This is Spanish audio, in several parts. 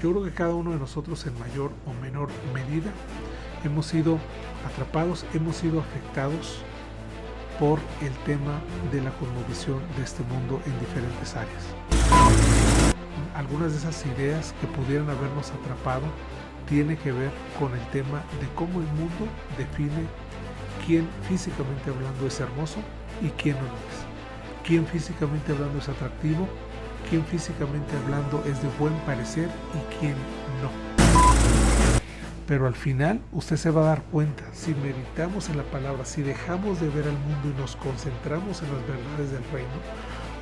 Yo creo que cada uno de nosotros en mayor o menor medida hemos sido atrapados, hemos sido afectados por el tema de la cosmovisión de este mundo en diferentes áreas. Algunas de esas ideas que pudieran habernos atrapado tiene que ver con el tema de cómo el mundo define quién físicamente hablando es hermoso y quién no lo es. Quién físicamente hablando es atractivo, quién físicamente hablando es de buen parecer y quién no. Pero al final usted se va a dar cuenta, si meditamos en la palabra, si dejamos de ver al mundo y nos concentramos en las verdades del reino,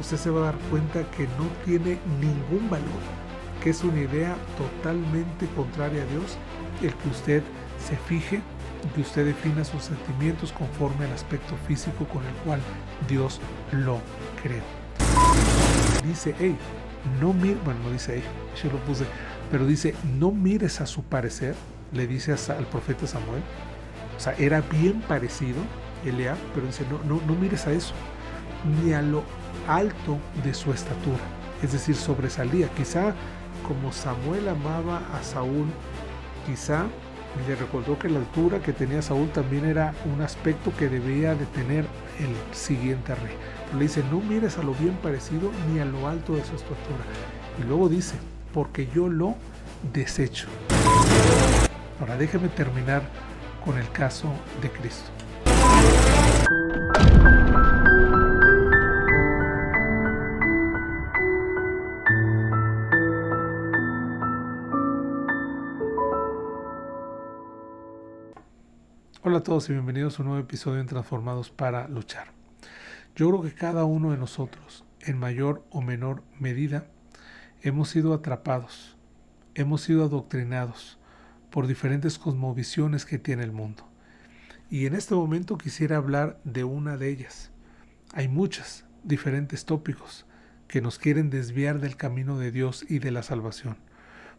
usted se va a dar cuenta que no tiene ningún valor, que es una idea totalmente contraria a Dios, el que usted se fije, que usted defina sus sentimientos conforme al aspecto físico con el cual Dios lo creó. Dice, no dice, yo lo puse, pero dice, no mires a su parecer, le dice al profeta Samuel, o sea, era bien parecido Eliab, pero dice, no mires a eso, ni a lo alto de su estatura, es decir, sobresalía. Quizá como Samuel amaba a Saúl, quizá le recordó que la altura que tenía Saúl también era un aspecto que debía de tener el siguiente rey. Pero le dice, no mires a lo bien parecido ni a lo alto de su estatura. Y luego dice, porque yo lo desecho. Ahora déjeme terminar con el caso de Cristo. Hola a todos y bienvenidos a un nuevo episodio en Transformados para Luchar. Yo creo que cada uno de nosotros, en mayor o menor medida, hemos sido atrapados, hemos sido adoctrinados por diferentes cosmovisiones que tiene el mundo. Y en este momento quisiera hablar de una de ellas. Hay muchos diferentes tópicos que nos quieren desviar del camino de Dios y de la salvación.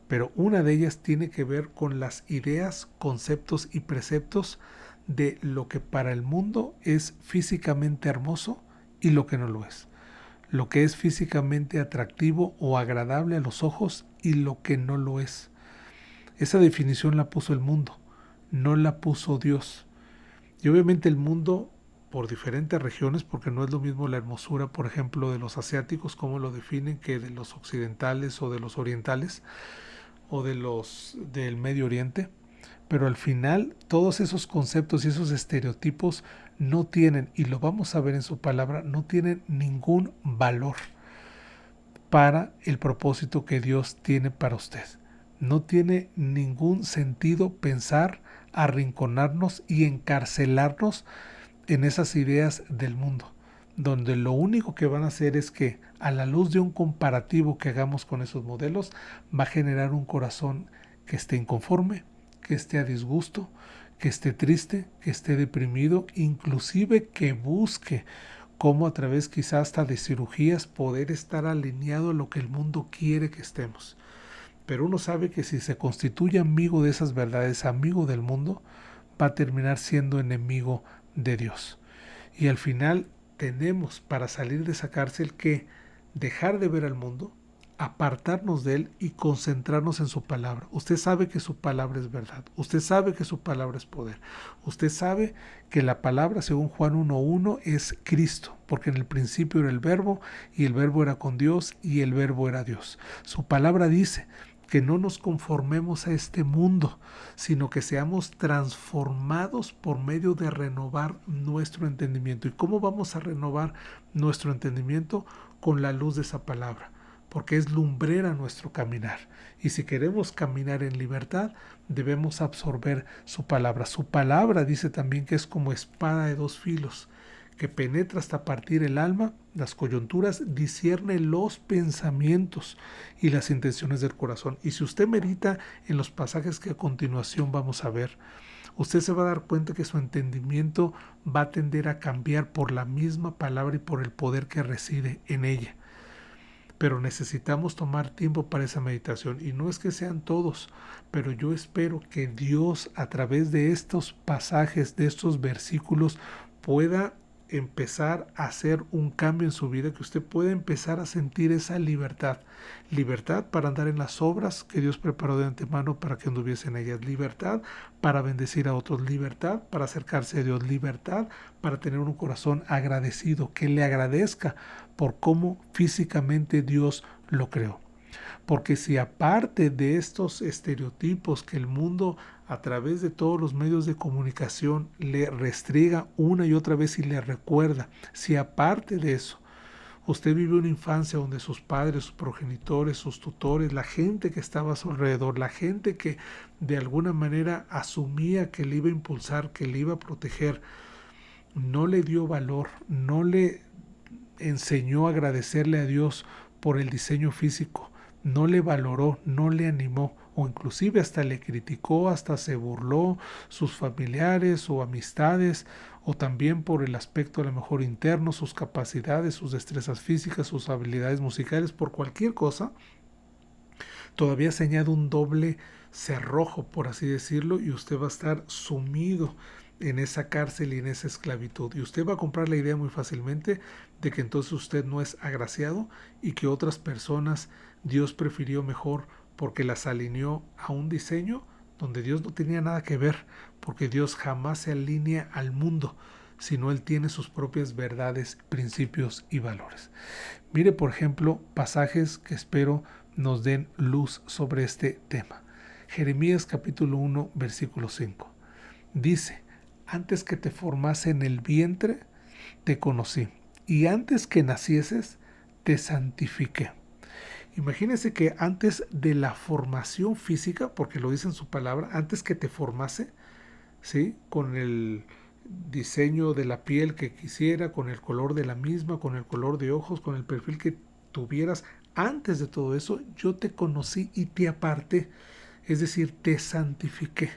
Pero una de ellas tiene que ver con las ideas, conceptos y preceptos de lo que para el mundo es físicamente hermoso y lo que no lo es. Lo que es físicamente atractivo o agradable a los ojos y lo que no lo es. Esa definición la puso el mundo, no la puso Dios. Y obviamente el mundo, por diferentes regiones, porque no es lo mismo la hermosura, por ejemplo, de los asiáticos, como lo definen, que de los occidentales o de los orientales, o de los del Medio Oriente, pero al final todos esos conceptos y esos estereotipos no tienen, y lo vamos a ver en su palabra, no tienen ningún valor para el propósito que Dios tiene para usted. No tiene ningún sentido pensar, arrinconarnos y encarcelarnos en esas ideas del mundo, donde lo único que van a hacer es que a la luz de un comparativo que hagamos con esos modelos va a generar un corazón que esté inconforme, que esté a disgusto, que esté triste, que esté deprimido, inclusive que busque cómo a través quizás hasta de cirugías poder estar alineado a lo que el mundo quiere que estemos. Pero uno sabe que si se constituye amigo de esas verdades, amigo del mundo, va a terminar siendo enemigo de Dios. Y al final tenemos para salir de esa cárcel que dejar de ver al mundo, apartarnos de él y concentrarnos en su palabra. Usted sabe que su palabra es verdad. Usted sabe que su palabra es poder. Usted sabe que la palabra, según Juan 1:1, es Cristo, porque en el principio era el verbo y el verbo era con Dios y el verbo era Dios. Su palabra dice que no nos conformemos a este mundo, sino que seamos transformados por medio de renovar nuestro entendimiento. ¿Y cómo vamos a renovar nuestro entendimiento? Con la luz de esa palabra, porque es lumbrera nuestro caminar. Y si queremos caminar en libertad, debemos absorber su palabra. Su palabra dice también que es como espada de dos filos, que penetra hasta partir el alma, las coyunturas, discierne los pensamientos y las intenciones del corazón. Y si usted medita en los pasajes que a continuación vamos a ver, usted se va a dar cuenta que su entendimiento va a tender a cambiar por la misma palabra y por el poder que reside en ella. Pero necesitamos tomar tiempo para esa meditación, y no es que sean todos, pero yo espero que Dios a través de estos pasajes, de estos versículos, pueda empezar a hacer un cambio en su vida, que usted pueda empezar a sentir esa libertad. Libertad para andar en las obras que Dios preparó de antemano para que anduviese en ellas. Libertad para bendecir a otros. Libertad para acercarse a Dios. Libertad para tener un corazón agradecido, que le agradezca por cómo físicamente Dios lo creó. Porque si aparte de estos estereotipos que el mundo a través de todos los medios de comunicación le restriega una y otra vez y le recuerda, si aparte de eso usted vive una infancia donde sus padres, sus progenitores, sus tutores, la gente que estaba a su alrededor, la gente que de alguna manera asumía que le iba a impulsar, que le iba a proteger, no le dio valor, no le enseñó a agradecerle a Dios por el diseño físico, no le valoró, no le animó, o inclusive hasta le criticó, hasta se burló, sus familiares o amistades, o también por el aspecto a lo mejor interno, sus capacidades, sus destrezas físicas, sus habilidades musicales, por cualquier cosa, todavía se añade un doble cerrojo, por así decirlo, y usted va a estar sumido en esa cárcel y en esa esclavitud. Y usted va a comprar la idea muy fácilmente de que entonces usted no es agraciado y que otras personas Dios prefirió mejor porque las alineó a un diseño donde Dios no tenía nada que ver, porque Dios jamás se alinea al mundo, sino Él tiene sus propias verdades, principios y valores. Mire, por ejemplo, pasajes que espero nos den luz sobre este tema. Jeremías capítulo 1, versículo 5. Dice: antes que te formase en el vientre, te conocí, y antes que nacieses, te santifiqué. Imagínese que antes de la formación física, porque lo dice en su palabra, antes que te formase, ¿sí?, con el diseño de la piel que quisiera, con el color de la misma, con el color de ojos, con el perfil que tuvieras, antes de todo eso, yo te conocí y te aparté, es decir, te santifiqué.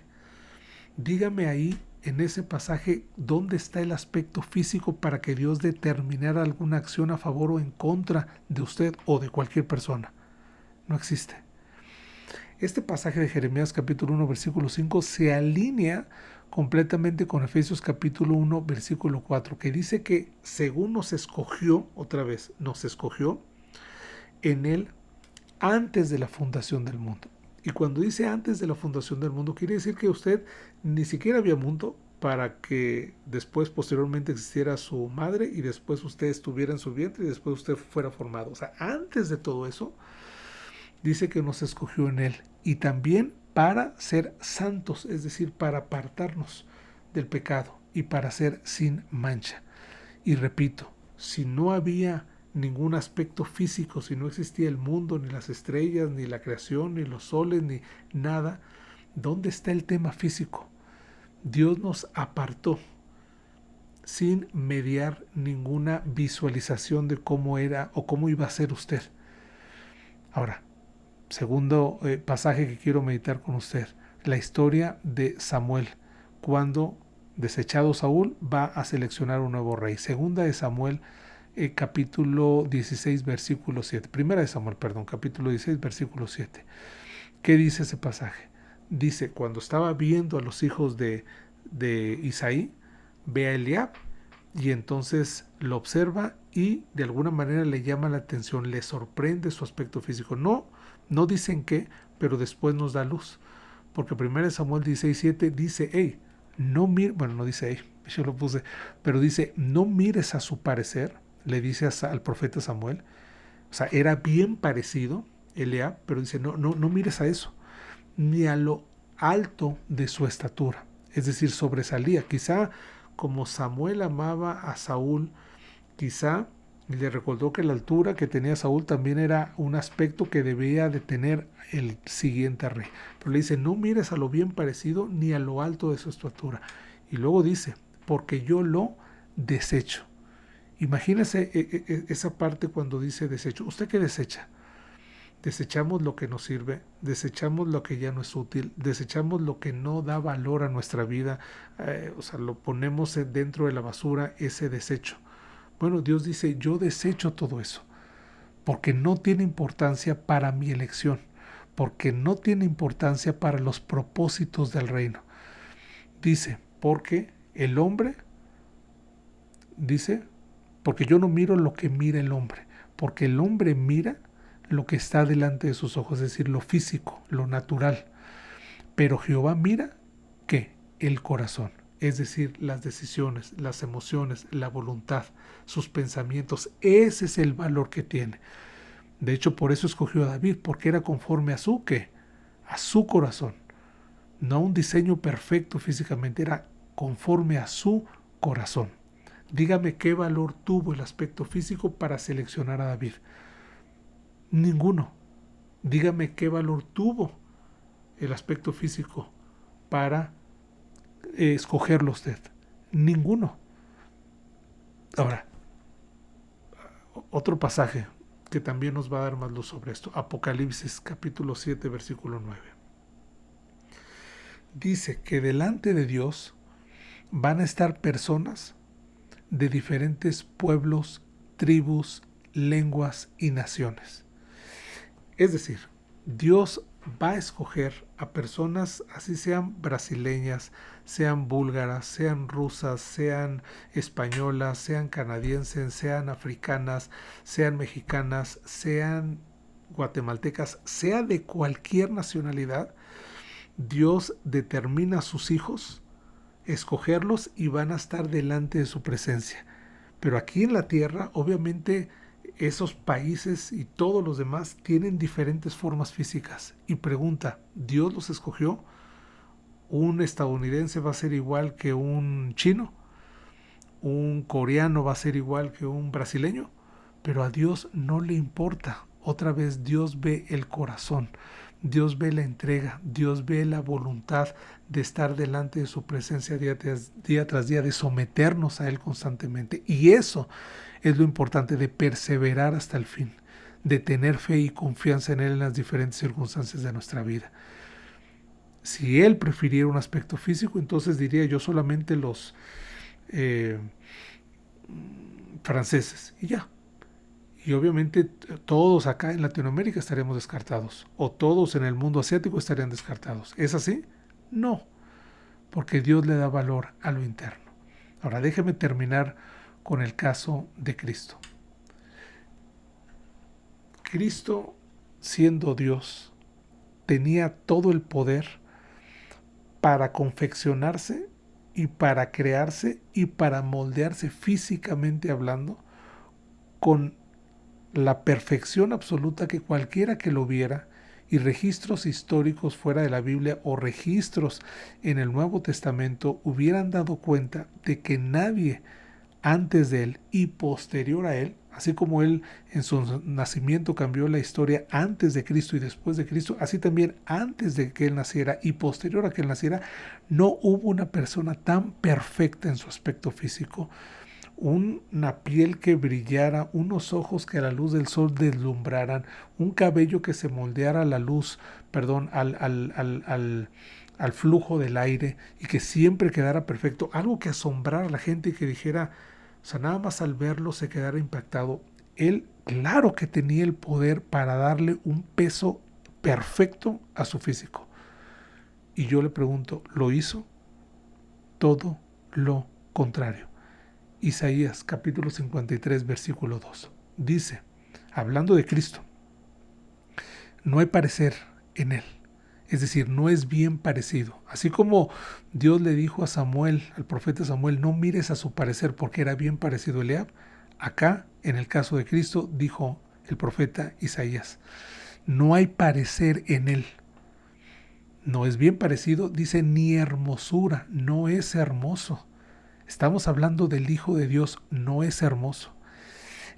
Dígame ahí, en ese pasaje, ¿dónde está el aspecto físico para que Dios determinara alguna acción a favor o en contra de usted o de cualquier persona? No existe. Este pasaje de Jeremías capítulo 1, versículo 5 se alinea completamente con Efesios capítulo 1, versículo 4, que dice que según nos escogió, otra vez, nos escogió en Él antes de la fundación del mundo. Y cuando dice antes de la fundación del mundo, quiere decir que usted ni siquiera había mundo para que después, posteriormente, existiera su madre y después usted estuviera en su vientre y después usted fuera formado. O sea, antes de todo eso, dice que nos escogió en Él y también para ser santos, es decir, para apartarnos del pecado y para ser sin mancha. Y repito, si no había ningún aspecto físico, si no existía el mundo, ni las estrellas, ni la creación, ni los soles, ni nada, ¿dónde está el tema físico? Dios nos apartó sin mediar ninguna visualización de cómo era o cómo iba a ser usted. Ahora, segundo pasaje que quiero meditar con usted, la historia de Samuel, cuando desechado Saúl va a seleccionar un nuevo rey. Segunda de Samuel capítulo 16, versículo 7. Primera de Samuel, perdón, capítulo 16, versículo 7. ¿Qué dice ese pasaje? Dice, cuando estaba viendo a los hijos de Isaí, ve a Eliab y entonces lo observa y de alguna manera le llama la atención, le sorprende su aspecto físico. No dicen qué, pero después nos da luz. Porque 1 Samuel 16:7 dice, hey, no mires, bueno, no dice, hey, yo lo puse, pero dice, no mires a su parecer, le dice al profeta Samuel. O sea, era bien parecido Eliab, pero dice, no mires a eso, ni a lo alto de su estatura. Es decir, sobresalía. Quizá como Samuel amaba a Saúl, quizá le recordó que la altura que tenía Saúl también era un aspecto que debía de tener el siguiente rey. Pero le dice, no mires a lo bien parecido ni a lo alto de su estatura. Y luego dice, porque yo lo desecho. Imagínese esa parte cuando dice desecho. ¿Usted qué desecha? Desechamos lo que nos sirve, desechamos lo que ya no es útil, desechamos lo que no da valor a nuestra vida, o sea, lo ponemos dentro de la basura, ese desecho. Bueno, Dios dice, yo desecho todo eso, porque no tiene importancia para mi elección, porque no tiene importancia para los propósitos del reino. Dice, porque el hombre dice, porque yo no miro lo que mira el hombre, porque el hombre mira lo que está delante de sus ojos, es decir, lo físico, lo natural. Pero Jehová mira, ¿qué? El corazón, es decir, las decisiones, las emociones, la voluntad, sus pensamientos. Ese es el valor que tiene. De hecho, por eso escogió a David, porque era conforme a su ¿qué? A su corazón. No un diseño perfecto físicamente, era conforme a su corazón. Dígame qué valor tuvo el aspecto físico para seleccionar a David. Ninguno. Dígame qué valor tuvo el aspecto físico para escogerlo usted. Ninguno. Ahora, otro pasaje que también nos va a dar más luz sobre esto. Apocalipsis capítulo 7, versículo 9. Dice que delante de Dios van a estar personas de diferentes pueblos, tribus, lenguas y naciones. Es decir, Dios va a escoger a personas, así sean brasileñas, sean búlgaras, sean rusas, sean españolas, sean canadienses, sean africanas, sean mexicanas, sean guatemaltecas, sea de cualquier nacionalidad. Dios determina a sus hijos, escogerlos y van a estar delante de su presencia. Pero aquí en la tierra, obviamente, esos países y todos los demás tienen diferentes formas físicas. Y pregunta, ¿Dios los escogió? ¿Un estadounidense va a ser igual que un chino? ¿Un coreano va a ser igual que un brasileño? Pero a Dios no le importa. Otra vez Dios ve el corazón, Dios ve la entrega, Dios ve la voluntad de estar delante de su presencia día tras día, de someternos a Él constantemente. Y eso es lo importante, de perseverar hasta el fin, de tener fe y confianza en Él en las diferentes circunstancias de nuestra vida. Si Él prefiriera un aspecto físico, entonces diría yo solamente los franceses y ya. Y obviamente todos acá en Latinoamérica estaríamos descartados, o todos en el mundo asiático estarían descartados. ¿Es así? No, porque Dios le da valor a lo interno. Ahora déjeme terminar con el caso de Cristo. Cristo, siendo Dios, tenía todo el poder para confeccionarse y para crearse y para moldearse físicamente hablando con la perfección absoluta que cualquiera que lo viera, y registros históricos fuera de la Biblia o registros en el Nuevo Testamento hubieran dado cuenta de que nadie antes de él y posterior a él, así como él en su nacimiento cambió la historia antes de Cristo y después de Cristo, así también antes de que él naciera y posterior a que él naciera, no hubo una persona tan perfecta en su aspecto físico, una piel que brillara, unos ojos que a la luz del sol deslumbraran, un cabello que se moldeara a la luz, al flujo del aire y que siempre quedara perfecto, algo que asombrara a la gente y que dijera, o sea, nada más al verlo se quedara impactado. Él, claro que tenía el poder para darle un peso perfecto a su físico. Y yo le pregunto, ¿lo hizo? Todo lo contrario. Isaías capítulo 53 versículo 2 dice, hablando de Cristo, no hay parecer en él, es decir, no es bien parecido. Así como Dios le dijo a Samuel, al profeta Samuel, no mires a su parecer porque era bien parecido a Eliab, acá en el caso de Cristo dijo el profeta Isaías, no hay parecer en él. No es bien parecido, dice, ni hermosura, no es hermoso. Estamos hablando del Hijo de Dios, no es hermoso.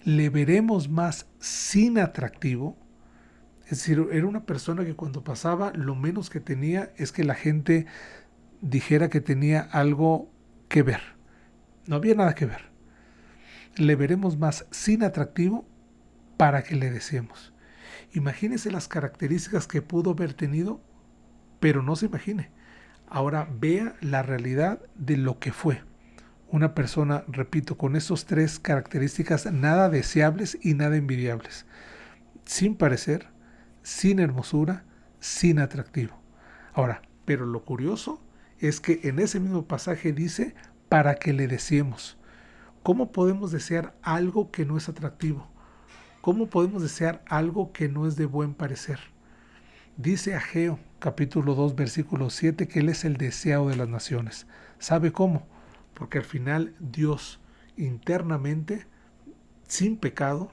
Le veremos más sin atractivo. Es decir, era una persona que cuando pasaba lo menos que tenía es que la gente dijera que tenía algo que ver. No había nada que ver. Le veremos más sin atractivo para que le deseemos. Imagínese las características que pudo haber tenido, pero no se imagine. Ahora vea la realidad de lo que fue. Una persona, repito, con esas tres características nada deseables y nada envidiables. Sin parecer, sin hermosura, sin atractivo. Ahora, pero lo curioso es que en ese mismo pasaje dice, para que le deseemos. ¿Cómo podemos desear algo que no es atractivo? ¿Cómo podemos desear algo que no es de buen parecer? Dice Ageo, capítulo 2, versículo 7, que Él es el deseado de las naciones. ¿Sabe cómo? Porque al final Dios internamente, sin pecado,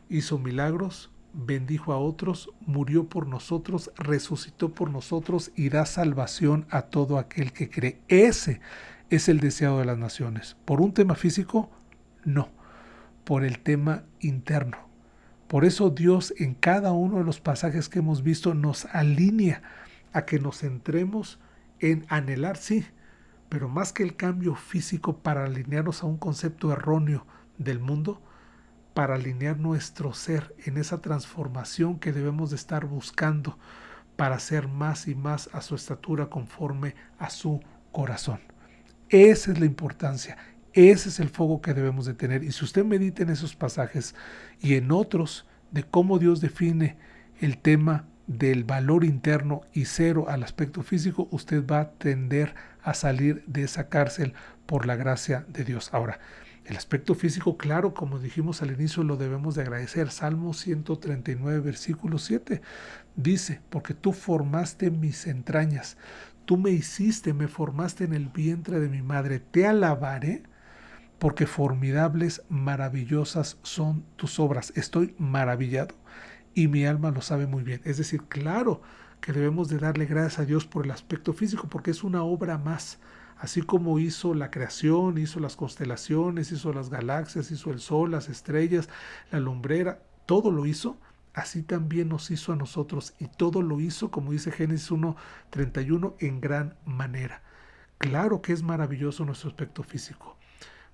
hizo milagros, bendijo a otros, murió por nosotros, resucitó por nosotros y da salvación a todo aquel que cree. Ese es el deseado de las naciones. ¿Por un tema físico? No, por el tema interno. Por eso Dios en cada uno de los pasajes que hemos visto nos alinea a que nos centremos en anhelar, sí, pero más que el cambio físico para alinearnos a un concepto erróneo del mundo, para alinear nuestro ser en esa transformación que debemos de estar buscando para ser más y más a su estatura conforme a su corazón. Esa es la importancia, ese es el foco que debemos de tener. Y si usted medita en esos pasajes y en otros de cómo Dios define el tema del valor interno y cero al aspecto físico, usted va a tender a salir de esa cárcel por la gracia de Dios. Ahora, el aspecto físico, claro, como dijimos al inicio, lo debemos de agradecer. Salmo 139, versículo 7, dice, porque tú formaste mis entrañas, tú me hiciste, me formaste en el vientre de mi madre, te alabaré, porque formidables, maravillosas son tus obras. Estoy maravillado y mi alma lo sabe muy bien. Es decir, claro que debemos de darle gracias a Dios por el aspecto físico, porque es una obra más. Así como hizo la creación, hizo las constelaciones, hizo las galaxias, hizo el sol, las estrellas, la lumbrera, todo lo hizo, así también nos hizo a nosotros. Y todo lo hizo, como dice Génesis 1:31, en gran manera. Claro que es maravilloso nuestro aspecto físico,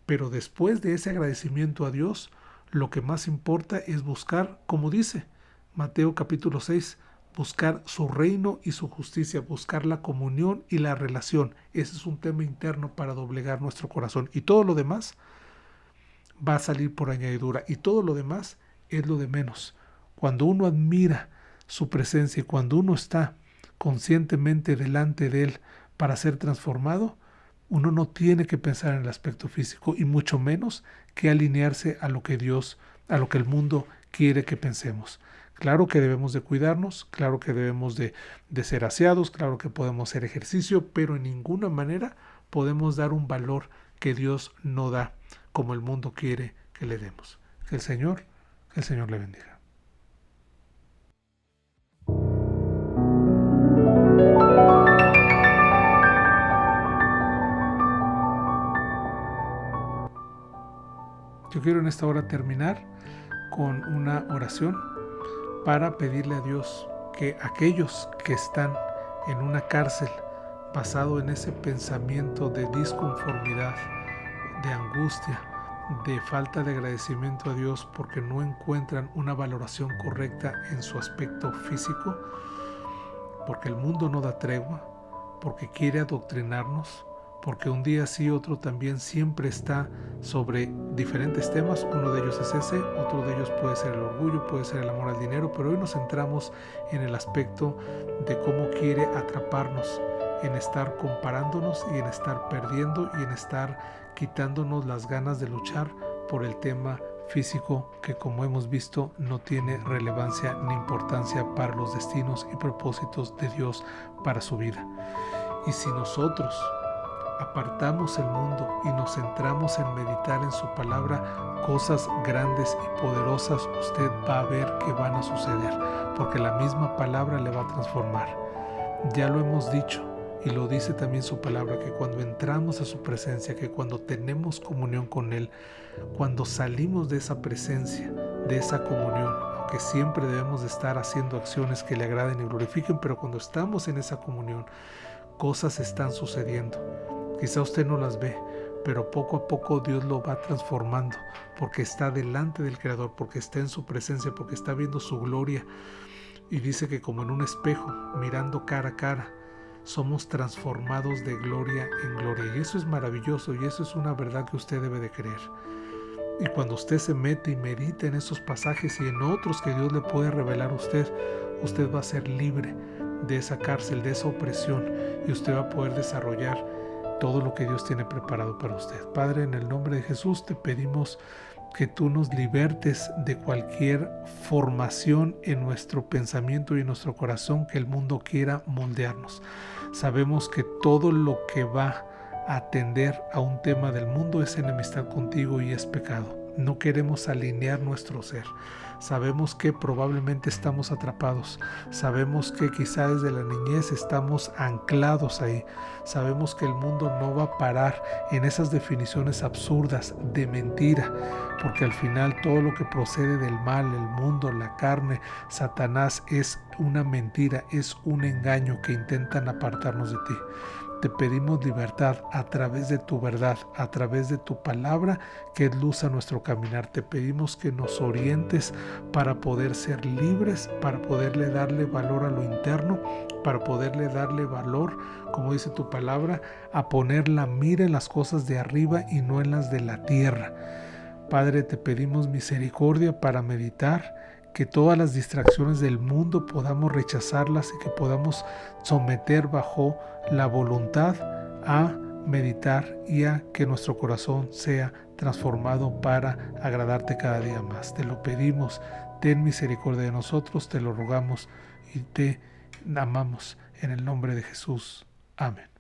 pero después de ese agradecimiento a Dios, lo que más importa es buscar, como dice Mateo capítulo 6, buscar su reino y su justicia, buscar la comunión y la relación. Ese es un tema interno para doblegar nuestro corazón. Y todo lo demás va a salir por añadidura. Y todo lo demás es lo de menos. Cuando uno admira su presencia y cuando uno está conscientemente delante de Él para ser transformado, uno no tiene que pensar en el aspecto físico y mucho menos que alinearse a lo que Dios, a lo que el mundo quiere que pensemos. Claro que debemos de cuidarnos, claro que debemos de ser aseados, claro que podemos hacer ejercicio, pero en ninguna manera podemos dar un valor que Dios no da como el mundo quiere que le demos. Que el Señor le bendiga. Yo quiero en esta hora terminar con una oración para pedirle a Dios que aquellos que están en una cárcel basado en ese pensamiento de disconformidad, de angustia, de falta de agradecimiento a Dios porque no encuentran una valoración correcta en su aspecto físico, porque el mundo no da tregua, porque quiere adoctrinarnos, porque un día sí, otro también siempre está sobre diferentes temas. Uno de ellos es ese, otro de ellos puede ser el orgullo, puede ser el amor al dinero, pero hoy nos centramos en el aspecto de cómo quiere atraparnos, en estar comparándonos y en estar perdiendo y en estar quitándonos las ganas de luchar por el tema físico que, como hemos visto, no tiene relevancia ni importancia para los destinos y propósitos de Dios para su vida. Y si nosotros apartamos el mundo y nos centramos en meditar en su palabra, cosas grandes y poderosas usted va a ver que van a suceder, porque la misma palabra le va a transformar. Ya lo hemos dicho y lo dice también su palabra, que cuando entramos a su presencia, que cuando tenemos comunión con Él, cuando salimos de esa presencia, de esa comunión, aunque siempre debemos de estar haciendo acciones que le agraden y glorifiquen, pero cuando estamos en esa comunión, cosas están sucediendo. Quizá usted no las ve, pero poco a poco Dios lo va transformando, porque está delante del Creador, porque está en su presencia, porque está viendo su gloria. Y dice que como en un espejo, mirando cara a cara, somos transformados de gloria en gloria. Y eso es maravilloso, y eso es una verdad que usted debe de creer. Y cuando usted se mete y medita en esos pasajes y en otros que Dios le puede revelar a usted, usted va a ser libre de esa cárcel, de esa opresión, y usted va a poder desarrollar todo lo que Dios tiene preparado para usted. Padre, en el nombre de Jesús te pedimos que tú nos libertes de cualquier formación en nuestro pensamiento y en nuestro corazón que el mundo quiera moldearnos. Sabemos que todo lo que va a atender a un tema del mundo es enemistad contigo y es pecado. No queremos alinear nuestro ser. Sabemos que probablemente estamos atrapados. Sabemos que quizá desde la niñez estamos anclados ahí. Sabemos que el mundo no va a parar en esas definiciones absurdas de mentira, porque al final todo lo que procede del mal, el mundo, la carne, Satanás, es una mentira, es un engaño que intentan apartarnos de ti. Te pedimos libertad a través de tu verdad, a través de tu palabra que es luz a nuestro caminar. Te pedimos que nos orientes para poder ser libres, para poderle darle valor a lo interno, para poderle darle valor, como dice tu palabra, a poner la mira en las cosas de arriba y no en las de la tierra. Padre, te pedimos misericordia para meditar, que todas las distracciones del mundo podamos rechazarlas y que podamos someter bajo la voluntad a meditar y a que nuestro corazón sea transformado para agradarte cada día más. Te lo pedimos, ten misericordia de nosotros, te lo rogamos y te amamos en el nombre de Jesús. Amén.